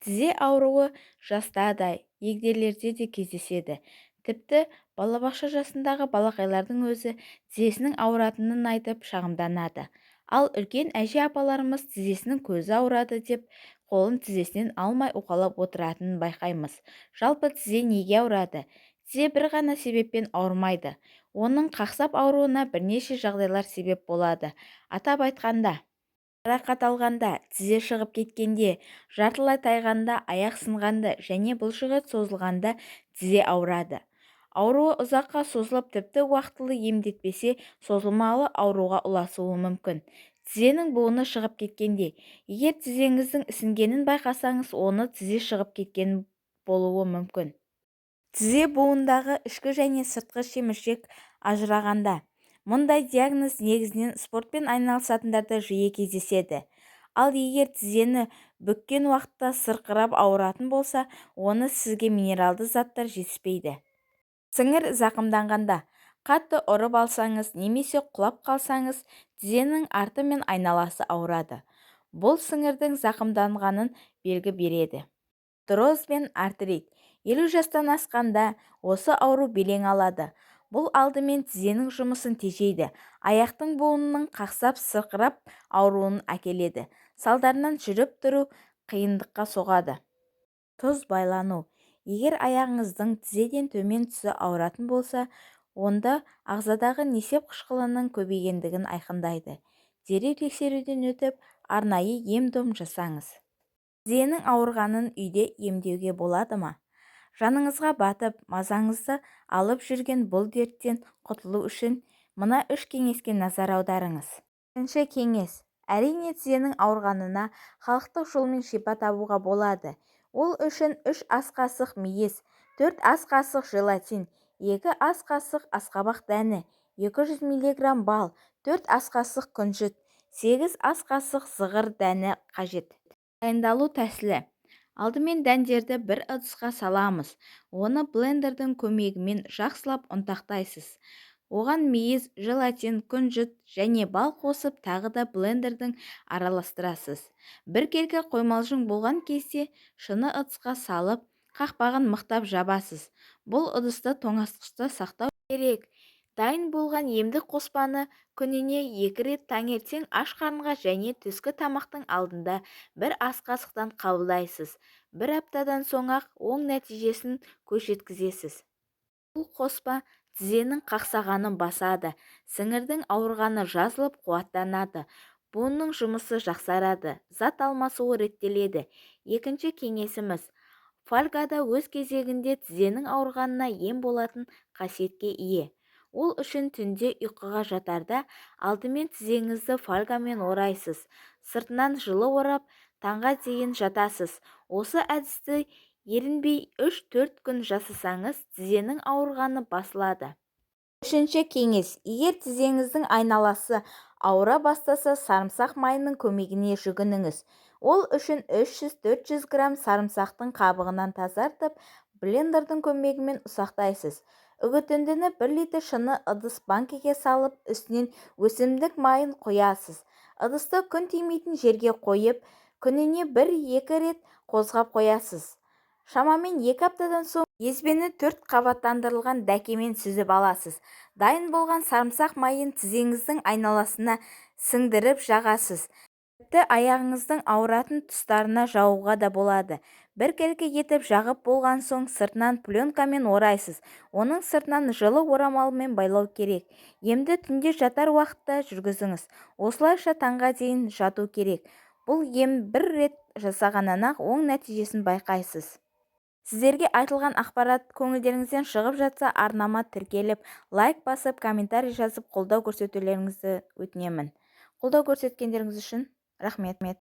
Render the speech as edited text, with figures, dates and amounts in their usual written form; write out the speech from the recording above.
Тізе ауруы жаста да, егделерде де кездеседі. Тіпті балабақша жасындағы балақайлардың өзі тізесінің ауыратынын айтып шағымданады. Ал үлкен әже апаларымыз тізесінің көзі ауырады деп қолын тізесінен алмай уқалап отыратынын байқаймыз. Жалпы тізе неге ауырады? Тізе бір ғана себеппен ауырмайды. Оның қақсап ауруына бірнеше жағдайлар себеп болады. Атап айтқанда, жарақат алғанда, тізе шығып кеткенде, жартылай тайғанда, аяқ сынғанда және бұлшықет созылғанда тізе ауырады. Ауруы ұзаққа созылып, тіпті уақытылы емдетпесе, созылмалы ауруға ұласуы мүмкін. Тізенің буыны шығып кеткенде, егер тізеңіздің ісінгенін байқасаңыз, оны тізе шығып кеткен болуы мүмкін. Тізе буындағы ішкі және сыртқы шеміршек ажырағанда. Мұндай диагноз негізінен спортпен айналысатындарда жиі кездеседі. Ал егер тізені бүккен уақытта сырқырап ауыратын болса, оны сізге минералды заттар жетіспейді. Сіңір зақымданғанда, қатты ұрып алсаңыз немесе құлап қалсаңыз, тізенің арты мен айналасы ауырады. Бұл сіңірдің зақымданғанын белгі береді. Артроз бен артрит. 50 жастан асқанда осы ауру белең алады. Бұл алдымен тізенің жұмысын тежейді, аяқтың буынының қақсап сырқырап ауруын әкеледі. Салдарынан жүріп тұру қиындыққа соғады. Тұз байлану. Егер аяғыңыздың тізеден төмен тұсы ауыратын болса, онда ағзадағы несеп қышқылының көбейгендігін айқындайды. Дереу тексеруден өтіп, арнайы ем-дом жасаңыз. Тізенің ауырғанын үйде емдеуге болады ма? Жаныңызға батып, мазаңызды алып жүрген бұл дерттен құтылу үшін мына 3 кеңеске назар аударыңыз. Бірінші кеңес. Әрине, тізенің ауырғанына халықтық жолмен шипа табуға болады. Ол үшін 3 ас қасық мейіз, 4 ас қасық желатин, 2 ас қасық асқабақ дәні, 200 мг бал, 4 ас қасық күнжіт, 8 ас қасық зығыр дәні қажет. Дайындалу тәсілі. Алдымен дәндерді бір ыдысқа саламыз. Оны блендердің көмегімен жақсылап ұнтақтайсыз. Оған мейіз, желатин, күнжіт және бал қосып, тағы да блендердің араластырасыз. Бір келкі қоймалжың болған кезде шыны ыдысқа салып, қақпағын мықтап жабасыз. Бұл ыдысты тоңазытқышта сақтау керек. Дайын болған емдік қоспаны күніне 2 рет таңертең аш қарынға және түскі тамақтың алдында 1 ас қасықтан қабылдайсыз. 1 аптадан соң-ақ оң нәтижесін көз жеткізесіз. Бұл қоспа тізенің қақсағанын басады, сіңірдің ауырғаны жазылып қуаттанады, буынның жұмысы жақсарады, зат алмасуы реттеледі. Екінші кеңесіміз. Фольгада өз кезегінде тізенің ауырғанына ем болатын қасиетке ие. Ол үшін түнде ұйқыға жатарда алдымен тізеңізді фольгамен орайсыз, сыртынан жылы орап, таңға дейін жатасыз. Осы әдісті ерінбей 3-4 күн жасасаңыз, тізенің ауырғаны басылады. Үшінші кеңес. Егер тізеңіздің айналасы ауыра бастаса, сарымсақ майының көмегіне жүгініңіз. Ол үшін 300-400 грамм сарымсақтың қабығынан тазартып, блендердің көмегімен ұсақтайсыз. Үгітіндіні 1 литр шыны ыдыс банкеге салып, үстінен өсімдік майын қоясыз. Ыдысты күн тимейтін жерге қойып, күніне 1-2 рет қозғап қоясыз. Шамамен 2 аптадан соң езбені 4 қабаттандырылған дәкемен сүзіп аласыз. Дайын болған сарымсақ майын тізеңіздің айналасына сіңдіріп жағасыз. Тіпті аяғыңыздың ауыратын тұстарына жағуға да болады. Бір келкі етіп жағып болған соң сыртынан пленкамен орайсыз. Оның сыртынан жылы орамалмен байлау керек. Емді түнде жатар уақытта жүргізіңіз. Осылайша таңға дейін жату керек. Бұл ем 1 рет жасағаннан-ақ оң нәтижесін байқайсыз. Сіздерге айтылған ақпарат көңілдеріңізден шығып жатса, арнама тіркеліп, лайк басып, комментарий жазып қолдау көрсетулеріңізді өтінемін. Қолдау көрсеткендеріңіз үшін рахмет.